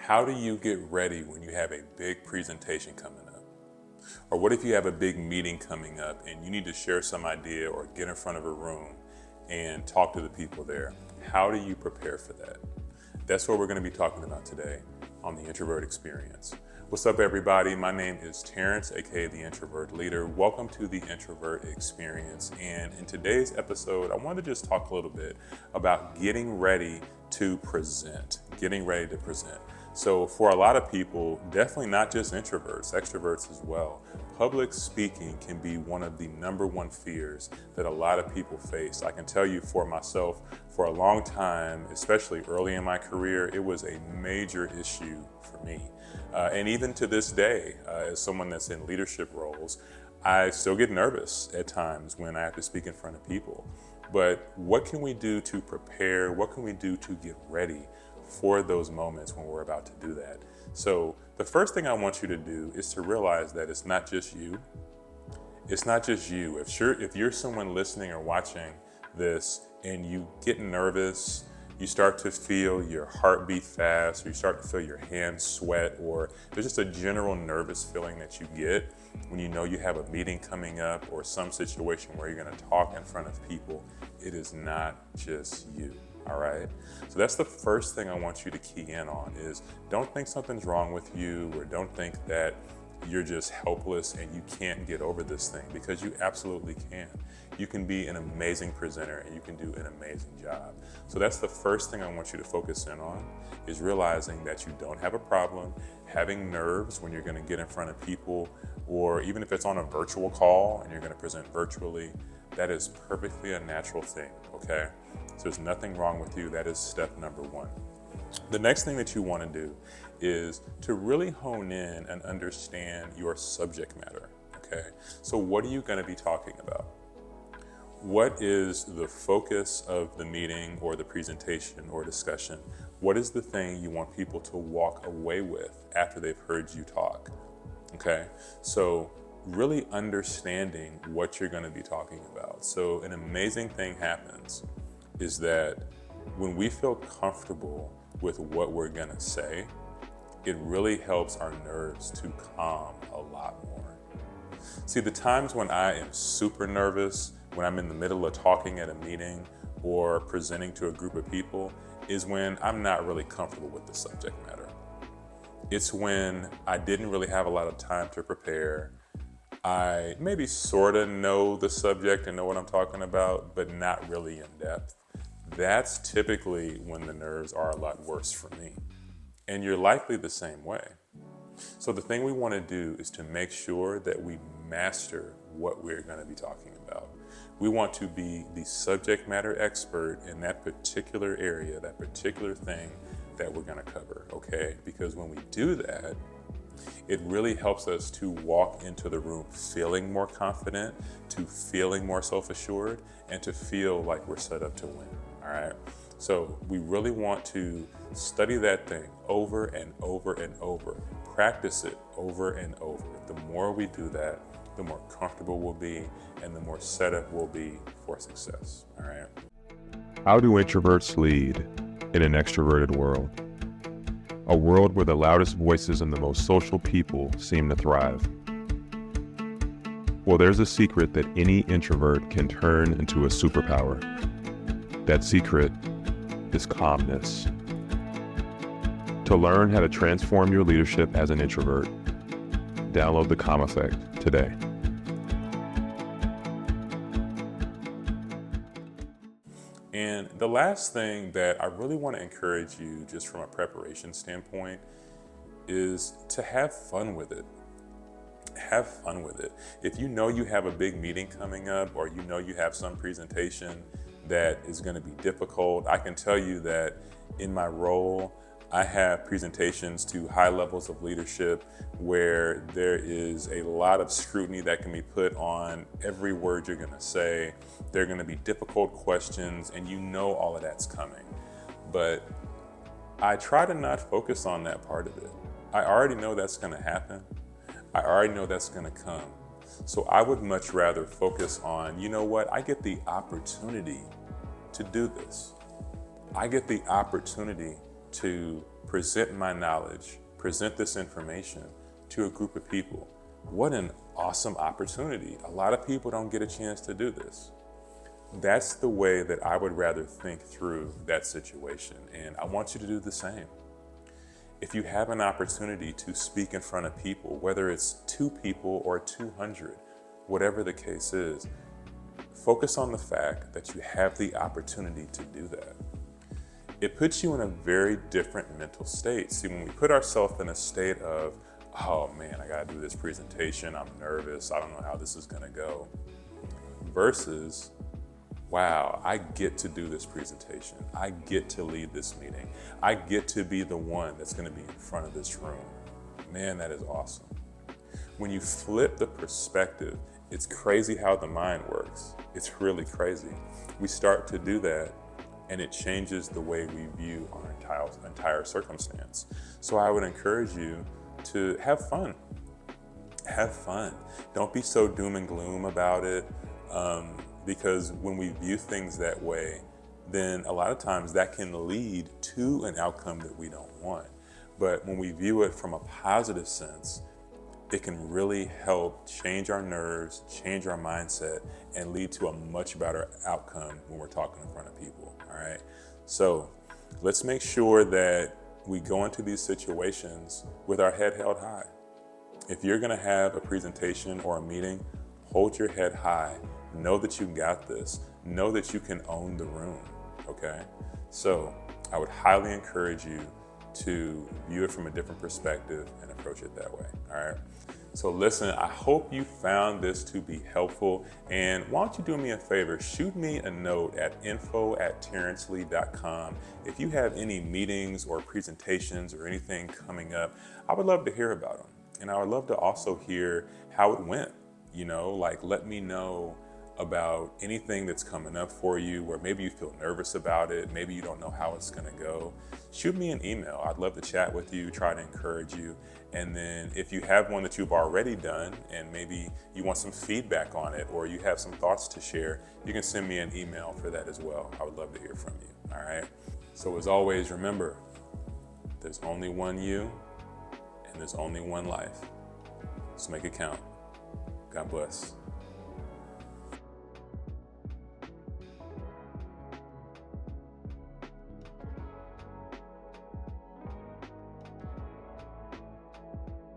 How do you get ready when you have a big presentation coming up? Or what if you have a big meeting coming up and you need to share some idea or get in front of a room and talk to the people there? How do you prepare for that? That's what we're going to be talking about today on the Introvert Experience. What's up, everybody? My name is Terrence, aka the Introvert Leader. Welcome to the Introvert Experience. And in today's episode, I want to just talk a little bit about getting ready to present. So for a lot of people, definitely not just introverts, extroverts as well, public speaking can be one of the number one fears that a lot of people face. I can tell you for myself, for a long time, especially early in my career, it was a major issue for me. And even to this day, as someone that's in leadership roles, I still get nervous at times when I have to speak in front of people. But what can we do to prepare? What can we do to get ready for those moments when we're about to do that? So the first thing I want you to do is to realize that it's not just you. It's not just you. If you're someone listening or watching this and you get nervous, you start to feel your heart beat fast, or you start to feel your hands sweat, or there's just a general nervous feeling that you get when you know you have a meeting coming up or some situation where you're going to talk in front of people, it is not just you. All right. So that's the first thing I want you to key in on is don't think something's wrong with you, or don't think that you're just helpless and you can't get over this thing, because you absolutely can. You can be an amazing presenter and you can do an amazing job. So that's the first thing I want you to focus in on, is realizing that you don't have a problem having nerves when you're going to get in front of people, or even if it's on a virtual call and you're going to present virtually. That is perfectly a natural thing, okay? So there's nothing wrong with you. That is step number one. The next thing that you want to do is to really hone in and understand your subject matter, okay? So what are you going to be talking about? What is the focus of the meeting or the presentation or discussion? What is the thing you want people to walk away with after they've heard you talk, okay? So really understanding what you're going to be talking about. So an amazing thing happens is that when we feel comfortable with what we're going to say, it really helps our nerves to calm a lot more. See, the times when I am super nervous, when I'm in the middle of talking at a meeting or presenting to a group of people, is when I'm not really comfortable with the subject matter. It's when I didn't really have a lot of time to prepare. I maybe sort of know the subject and know what I'm talking about, but not really in depth. That's typically when the nerves are a lot worse for me. And you're likely the same way. So the thing we want to do is to make sure that we master what we're going to be talking about. We want to be the subject matter expert in that particular area, that particular thing that we're going to cover, okay? Because when we do that, it really helps us to walk into the room feeling more confident, to feeling more self-assured, and to feel like we're set up to win, all right? So we really want to study that thing over and over and over, practice it over and over. The more we do that, the more comfortable we'll be and the more set up we'll be for success, all right? How do introverts lead in an extroverted world? A world where the loudest voices and the most social people seem to thrive. Well, there's a secret that any introvert can turn into a superpower. That secret is calmness. To learn how to transform your leadership as an introvert, download the Calm Effect today. And the last thing that I really want to encourage you, just from a preparation standpoint, is to have fun with it. Have fun with it. If you know you have a big meeting coming up, or you know you have some presentation that is going to be difficult, I can tell you that in my role, I have presentations to high levels of leadership where there is a lot of scrutiny that can be put on every word you're going to say. There are going to be difficult questions, and you know all of that's coming. But I try to not focus on that part of it. I already know that's going to happen. I already know that's going to come. So I would much rather focus on, you know what, I get the opportunity to do this. I get the opportunity to present my knowledge, present this information to a group of people. What an awesome opportunity. A lot of people don't get a chance to do this. That's the way that I would rather think through that situation, and I want you to do the same. If you have an opportunity to speak in front of people, whether it's 2 people or 200, whatever the case is, focus on the fact that you have the opportunity to do that. It puts you in a very different mental state. See, when we put ourselves in a state of, oh man, I gotta do this presentation, I'm nervous, I don't know how this is gonna go, versus, wow, I get to do this presentation. I get to lead this meeting. I get to be the one that's gonna be in front of this room. Man, that is awesome. When you flip the perspective, it's crazy how the mind works. It's really crazy. We start to do that and it changes the way we view our entire circumstance. So I would encourage you to have fun. Have fun. Don't be so doom and gloom about it. Because when we view things that way, then a lot of times that can lead to an outcome that we don't want. But when we view it from a positive sense, it can really help change our nerves, change our mindset, and lead to a much better outcome when we're talking in front of people, all right? So let's make sure that we go into these situations with our head held high. If you're gonna have a presentation or a meeting, hold your head high. Know that you got this. Know that you can own the room, okay? So I would highly encourage you to view it from a different perspective and approach it that way, all right? So listen, I hope you found this to be helpful. And why don't you do me a favor, shoot me a note at info@terrencelee.com. If you have any meetings or presentations or anything coming up, I would love to hear about them. And I would love to also hear how it went. You know, like let me know about anything that's coming up for you, where maybe you feel nervous about it, maybe you don't know how it's gonna go. Shoot me an email. I'd love to chat with you, try to encourage you. And then if you have one that you've already done and maybe you want some feedback on it or you have some thoughts to share, you can send me an email for that as well. I would love to hear from you, all right? So as always, remember, there's only one you and there's only one life. Let's make it count. God bless.